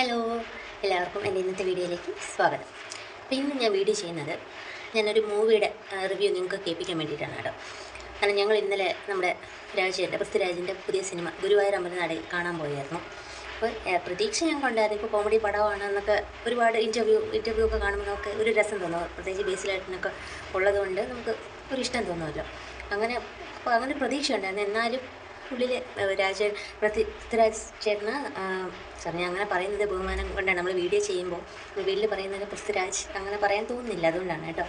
Hello, എല്ലാവർക്കും എൻ്റെ ഇന്നത്തെ വീഡിയോയിലേക്ക് സ്വാഗതം. അപ്പോൾ ഇന്ന് ഞാൻ വീഡിയോ ചെയ്യുന്നത് ഞാനൊരു മൂവിയുടെ റിവ്യൂ നിങ്ങൾക്ക് കേൾപ്പിക്കാൻ വേണ്ടിയിട്ടാണ് കേട്ടോ. കാരണം ഞങ്ങൾ ഇന്നലെ നമ്മുടെ പൃഥ്വിരാജിൻ്റെ പുതിയ സിനിമ ഗുരുവായൂർ അമ്പലനടയിൽ കാണാൻ പോയായിരുന്നു. അപ്പോൾ പ്രതീക്ഷ ഞങ്ങൾക്ക് ഉണ്ടായിരുന്നു, ഇപ്പോൾ കോമഡി പടമാണെന്നൊക്കെ ഒരുപാട് ഇൻ്റർവ്യൂ ഒക്കെ കാണുമ്പോൾ നമുക്ക് ഒരു രസം തോന്നും, പ്രത്യേകിച്ച് ബേസിലായിട്ടൊക്കെ ഉള്ളതുകൊണ്ട് നമുക്ക് ഒരു ഇഷ്ടം തോന്നുമല്ലോ. അങ്ങനെ പ്രതീക്ഷ ഉണ്ടായിരുന്നു. എന്നാലും ഉള്ളിൽ പൃഥ്വിരാജ് ചേട്ടന് ഞാൻ അങ്ങനെ പറയുന്നത് ബഹുമാനം കൊണ്ടാണ്. നമ്മൾ വീഡിയോ ചെയ്യുമ്പോൾ വീട്ടിൽ പറയുന്നത് പൃഥ്വിരാജ് അങ്ങനെ പറയാൻ തോന്നുന്നില്ല, അതുകൊണ്ടാണ് കേട്ടോ.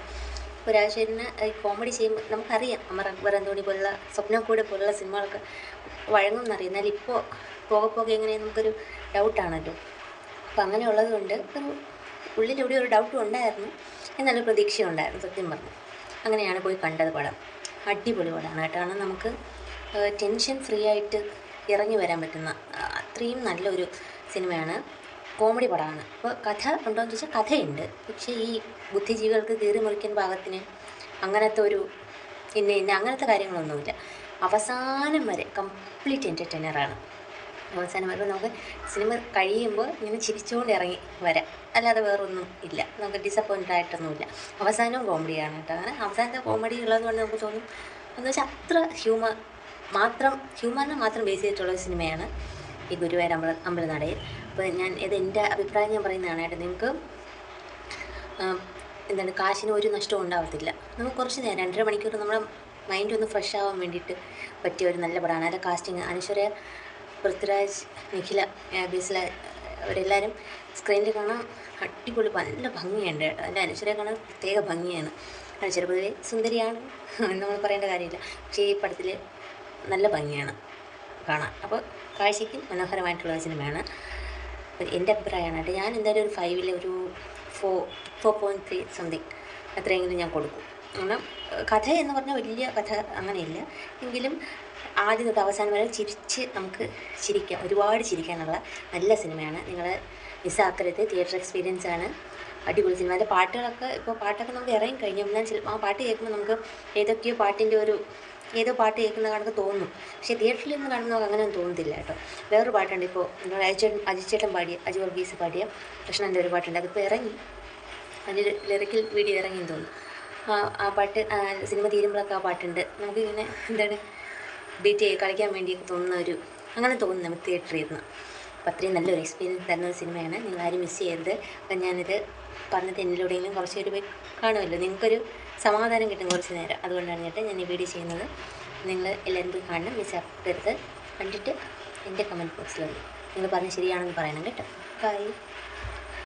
ഇപ്പോൾ രാജേട്ടന് ഈ കോമഡി ചെയ്യുമ്പോൾ നമുക്കറിയാം അമർ അക്ബർ അന്തോണി പോലുള്ള സ്വപ്നക്കൂട് പോലുള്ള സിനിമകളൊക്കെ വഴങ്ങുമെന്നറിയാം. എന്നാൽ ഇപ്പോൾ പോകെ എങ്ങനെ നമുക്കൊരു ഡൗട്ടാണല്ലോ. അപ്പോൾ അങ്ങനെയുള്ളത് കൊണ്ട് ഒരു ഉള്ളിലൂടെ ഒരു ഡൗട്ടും ഉണ്ടായിരുന്നു, എന്നാലും പ്രതീക്ഷ ഉണ്ടായിരുന്നു സത്യം പറഞ്ഞു. അങ്ങനെയാണ് പോയി കണ്ടത്. പടം അടിപൊളി പടമാണ് കേട്ടോ. കാരണം നമുക്ക് ടെൻഷൻ ഫ്രീ ആയിട്ട് ഇറങ്ങി വരാൻ പറ്റുന്ന അത്രയും നല്ലൊരു സിനിമയാണ്, കോമഡി പടമാണ്. അപ്പോൾ കഥ ഉണ്ടോ എന്ന് ചോദിച്ചാൽ കഥയുണ്ട്, പക്ഷേ ഈ ബുദ്ധിജീവികൾക്ക് കീറി മുറിക്കാൻ പാകത്തിന് അങ്ങനത്തെ ഒരു അങ്ങനത്തെ കാര്യങ്ങളൊന്നുമില്ല. അവസാനം വരെ കംപ്ലീറ്റ് എൻ്റർടൈനറാണ്. അവസാനം വരെ നമുക്ക് സിനിമ കഴിയുമ്പോൾ ഇങ്ങനെ ചിരിച്ചുകൊണ്ട് ഇറങ്ങി വരാം, അല്ലാതെ വേറൊന്നും ഇല്ല. നമുക്ക് ഡിസപ്പോയിൻ്റ് ആയിട്ടൊന്നുമില്ല. അവസാനവും കോമഡിയാണ് കേട്ടോ. അങ്ങനെ അവസാനത്തെ കോമഡി ഉള്ളതുകൊണ്ട് നമുക്ക് തോന്നും എന്ന് വെച്ചാൽ അത്ര ഹ്യൂമറിനെ മാത്രം ബേസ് ചെയ്തിട്ടുള്ള ഒരു സിനിമയാണ് ഈ ഗുരുവായൂർ അമ്പലനടയിൽ. അപ്പോൾ എൻ്റെ അഭിപ്രായം ഞാൻ പറയുന്നതാണ് കേട്ടോ. നിങ്ങൾക്ക് കാശിന് ഒരു നഷ്ടവും ഉണ്ടാവത്തില്ല. നമുക്ക് കുറച്ച് നേരം 2.5 മണിക്കൂർ നമ്മുടെ മൈൻഡ് ഒന്ന് ഫ്രഷ് ആവാൻ വേണ്ടിയിട്ട് പറ്റിയ ഒരു നല്ല പടമാണ്. അതിൻ്റെ കാസ്റ്റിങ് അനശ്വര, പൃഥ്വിരാജ്, നിഖില, ബേസില അവരെല്ലാവരും സ്ക്രീനിൽ കാണാൻ അടിപൊളി നല്ല ഭംഗിയുണ്ട്. അതിൻ്റെ അനശ്വരയെ കാണാൻ പ്രത്യേക ഭംഗിയാണ്. അനശ്വര പൊതുവെ സുന്ദരിയാണ്, നമ്മൾ പറയേണ്ട കാര്യമില്ല. പക്ഷേ ഈ പടത്തിൽ നല്ല ഭംഗിയാണ് കാണാൻ. അപ്പോൾ കാഴ്ചയ്ക്ക് മനോഹരമായിട്ടുള്ള സിനിമയാണ്. എൻ്റെ അഭിപ്രായമാണ് കേട്ടോ. ഞാൻ എന്തായാലും ഒരു 5ൽ ഒരു 4.3 സംതിങ് അത്രയെങ്കിലും ഞാൻ കൊടുക്കും. കാരണം കഥ എന്ന് പറഞ്ഞാൽ വലിയ കഥ അങ്ങനെയില്ല, എങ്കിലും ആദ്യം തൊട്ട് അവസാനം വരെ നമുക്ക് ചിരിക്കാം, ഒരുപാട് ചിരിക്കാനുള്ള നല്ല സിനിമയാണ്. നിങ്ങൾ മിസ്സാക്കരുത്. തിയേറ്റർ എക്സ്പീരിയൻസ് ആണ്, അടിപൊളി സിനിമ. അതിൻ്റെ പാട്ടൊക്കെ നമുക്ക് ഇറങ്ങി കഴിഞ്ഞാൽ ആ പാട്ട് കേൾക്കുമ്പോൾ നമുക്ക് ഏതോ പാട്ട് കേൾക്കുന്ന കണക്ക് തോന്നും. പക്ഷേ തിയേറ്ററിൽ നിന്ന് കാണുമ്പോൾ അങ്ങനെയൊന്നും തോന്നുന്നില്ല കേട്ടോ. വേറൊരു പാട്ടുണ്ട്, ഇപ്പോൾ അജിച്ചേട്ടൻ പാടിയ, അജു വർഗീസ് പാടിയ കൃഷ്ണൻ്റെ ഒരു പാട്ടുണ്ട്. അതിപ്പോൾ ഇറങ്ങി, അതിൻ്റെ ലിറിക്കൽ വീഡിയോ ഇറങ്ങിയെന്ന് തോന്നുന്നു. ആ പാട്ട് സിനിമ തീരുമ്പോഴൊക്കെ ആ പാട്ടുണ്ട്. നമുക്കിങ്ങനെ ബീറ്റ് കളിക്കാൻ വേണ്ടിയൊക്കെ അങ്ങനെ തോന്നുന്നു നമുക്ക് തിയേറ്ററിൽ ഇരുന്ന്. അപ്പോൾ അത്രയും നല്ലൊരു എക്സ്പീരിയൻസ് തരുന്ന ഒരു സിനിമയാണ്. നിങ്ങൾ ആരും മിസ് ചെയ്യരുത്. അപ്പം ഞാനിത് പറഞ്ഞത് എന്നിലൂടെയെങ്കിലും കുറച്ച് പേര് പോയി കാണുമല്ലോ, നിങ്ങൾക്കൊരു സമാധാനം കിട്ടും കുറച്ച് നേരം. അതുകൊണ്ടാണ് കേട്ടോ ഞാൻ ഈ വീഡിയോ ചെയ്യുന്നത്. നിങ്ങൾ എല്ലാവരും പോയി കാണണം, മിസ്സാക്കരുത്. കണ്ടിട്ട് എൻ്റെ കമൻറ്റ് ബോക്സിൽ നിങ്ങൾ പറഞ്ഞ് ശരിയാണെന്ന് പറയണം കേട്ടോ. ബൈ.